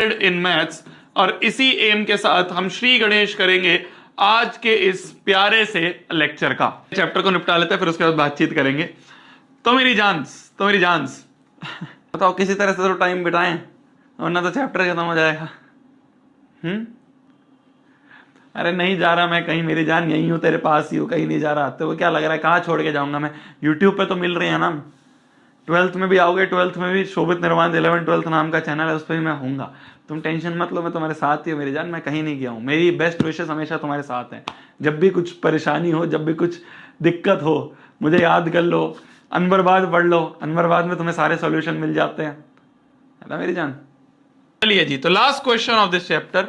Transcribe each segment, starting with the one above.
In maths. और इसी M के साथ हम श्री गणेश करेंगे आज के इस प्यारे से लेक्चर का। चैप्टर को निपटा लेते हैं, फिर उसके बाद बातचीत करेंगे। तो मेरी जानस बताओ किसी तरह से तो टाइम बिताएं, वरना तो चैप्टर खत्म हो जाएगा। अरे नहीं जा रहा मैं कहीं मेरी जान, यहीं हूं तेरे पास ही हूं, कहीं नहीं जा रहा। तो वो क्या लग रहा है कहाँ छोड़ के जाऊंगा मैं? यूट्यूब पे तो मिल रही है ना, 12th में भी आओगे, 12th में भी शोभित निर्वाण 11 12th नाम का चैनल है, उस पर भी मैं हूँगा। तुम टेंशन मत लो, मैं तुम्हारे साथ ही हूँ मेरी जान, मैं कहीं नहीं गया हूँ। मेरी बेस्ट विशेस हमेशा तुम्हारे साथ हैं। जब भी कुछ परेशानी हो, जब भी कुछ दिक्कत हो, मुझे याद कर लो, अनबरबाद पढ़ लो, अनबरबाद में तुम्हें सारे सॉल्यूशन मिल जाते हैं, है ना मेरी जान। चलिए जी, तो last question of this chapter,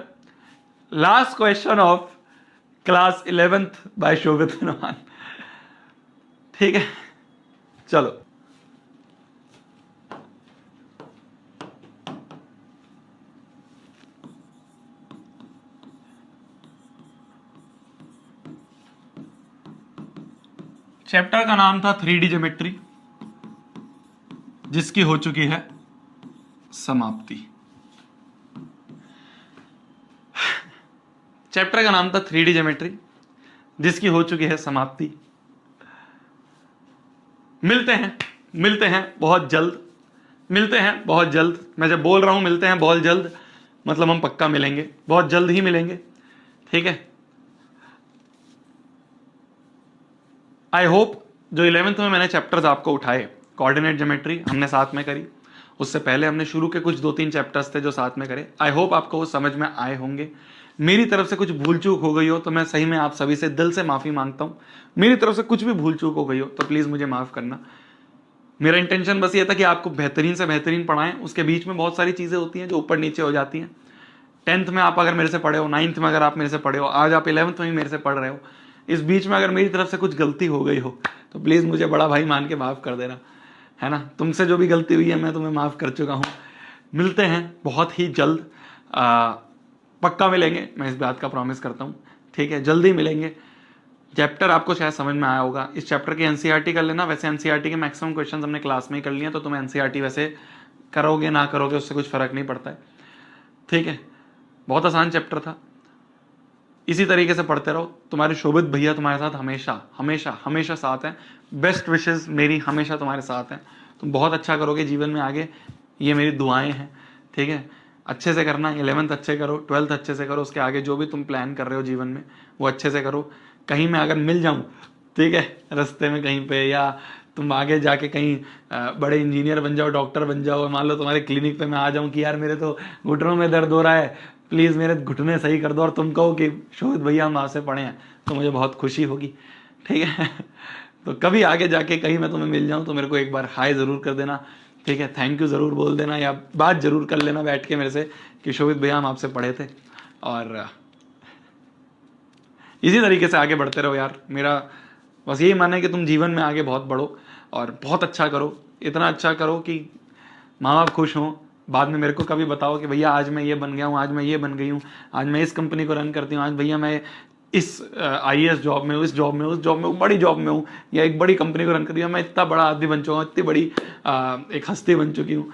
last question of class 11th by Shobhit Nirvan. ठीक है, चलो। चैप्टर का नाम था 3D ज्योमेट्री, जिसकी हो चुकी है समाप्ति। चैप्टर का नाम था 3D ज्योमेट्री, जिसकी हो चुकी है समाप्ति। मिलते हैं बहुत जल्द, मिलते हैं बहुत जल्द। मैं जब बोल रहा हूं मिलते हैं बहुत जल्द, मतलब हम पक्का मिलेंगे, बहुत जल्द ही मिलेंगे। ठीक है, आई होप जो 11th में मैंने चैप्टर्स आपको उठाए, कोऑर्डिनेट ज्योमेट्री हमने साथ में करी, उससे पहले हमने शुरू के कुछ 2-3 चैप्टर्स थे जो साथ में करे। आई होप आपको वो समझ में आए होंगे। मेरी तरफ से कुछ भूल चूक हो गई हो तो मैं सही में आप सभी से दिल से माफी मांगता हूं। मेरी तरफ से कुछ भी भूल चूक हो गई हो तो प्लीज मुझे माफ करना। मेरा इंटेंशन बस ये था कि आपको बेहतरीन से बेहतरीन पढ़ाएं। उसके बीच में बहुत सारी चीजें होती हैं जो ऊपर नीचे हो जाती हैं। 10th में आप अगर मेरे से पढ़े हो, 9th में अगर आप मेरे से पढ़े हो, आज आप 11th में भी मेरे से पढ़ रहे हो, इस बीच में अगर मेरी तरफ से कुछ गलती हो गई हो तो प्लीज मुझे बड़ा भाई मान के माफ कर देना, है ना। तुमसे जो भी गलती हुई है मैं तुम्हें माफ कर चुका हूँ। मिलते हैं बहुत ही जल्द, पक्का मिलेंगे, मैं इस बात का प्रॉमिस करता हूँ। ठीक है, जल्दी मिलेंगे। चैप्टर आपको शायद समझ में आया होगा। इस चैप्टर की एनसीईआरटी कर लेना। वैसे एनसीईआरटी के मैक्सिमम क्वेश्चंस हमने क्लास में ही कर लिए हैं, तो तुम्हें एनसीईआरटी वैसे करोगे ना करोगे उससे कुछ फर्क नहीं पड़ता है। ठीक है, बहुत आसान चैप्टर था। इसी तरीके से पढ़ते रहो। तुम्हारे शोभित भैया तुम्हारे साथ हमेशा हमेशा हमेशा साथ हैं। बेस्ट विशेस मेरी हमेशा तुम्हारे साथ हैं। तुम बहुत अच्छा करोगे जीवन में आगे, ये मेरी दुआएं हैं। ठीक है, अच्छे से करना। 11th अच्छे करो, 12th अच्छे से करो, उसके आगे जो भी तुम प्लान कर रहे हो जीवन में वो अच्छे से करो। कहीं मैं अगर मिल जाऊं, ठीक है, रास्ते में कहीं पे, या तुम आगे जाके कहीं बड़े इंजीनियर बन जाओ, डॉक्टर बन जाओ, मान लो तुम्हारे क्लिनिक पे मैं आ जाऊं कि यार मेरे तो घुटनों में दर्द हो रहा है, प्लीज़ मेरे घुटने सही कर दो, और तुम कहो कि शोभित भैया हम आपसे पढ़े हैं, तो मुझे बहुत खुशी होगी। ठीक है तो कभी आगे जाके कहीं मैं तुम्हें मिल जाऊं तो मेरे को एक बार हाय ज़रूर कर देना। ठीक है, थैंक यू ज़रूर बोल देना, या बात ज़रूर कर लेना बैठ के मेरे से कि शोभित भैया हम आपसे पढ़े थे। और इसी तरीके से आगे बढ़ते रहो यार। मेरा बस यही मानना है कि तुम जीवन में आगे बहुत बढ़ो और बहुत अच्छा करो। इतना अच्छा करो कि माँ बाप खुश हों। बाद में मेरे को कभी बताओ कि भैया आज मैं ये बन गया हूँ, आज मैं ये बन गई हूँ, आज मैं इस कंपनी को रन करती हूँ, आज भैया मैं इस IAS जॉब में हूँ, इस जॉब में हूँ, उस जॉब में हूँ, बड़ी जॉब में हूँ, या एक बड़ी कंपनी को रन कर रही हूँ, मैं इतना बड़ा आदमी बन चुका हूँ, इतनी बड़ी एक हस्ती बन चुकी हूँ,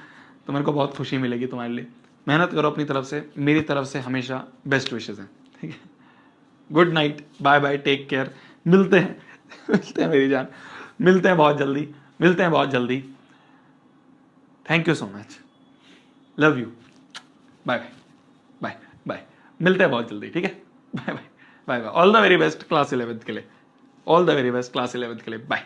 तो मेरे को बहुत खुशी मिलेगी तुम्हारे लिए। मेहनत करो अपनी तरफ से, मेरी तरफ से हमेशा बेस्ट विशेज़ हैं। ठीक है, good night, bye bye, take care. मिलते हैं मिलते हैं मेरी जान, मिलते हैं बहुत जल्दी, मिलते हैं बहुत जल्दी। Thank you so much, love you, bye bye, bye bye, मिलते हैं बहुत जल्दी। ठीक है, bye bye, bye bye, all the very best class 11th के लिए, all the very best class 11th के लिए, बाय।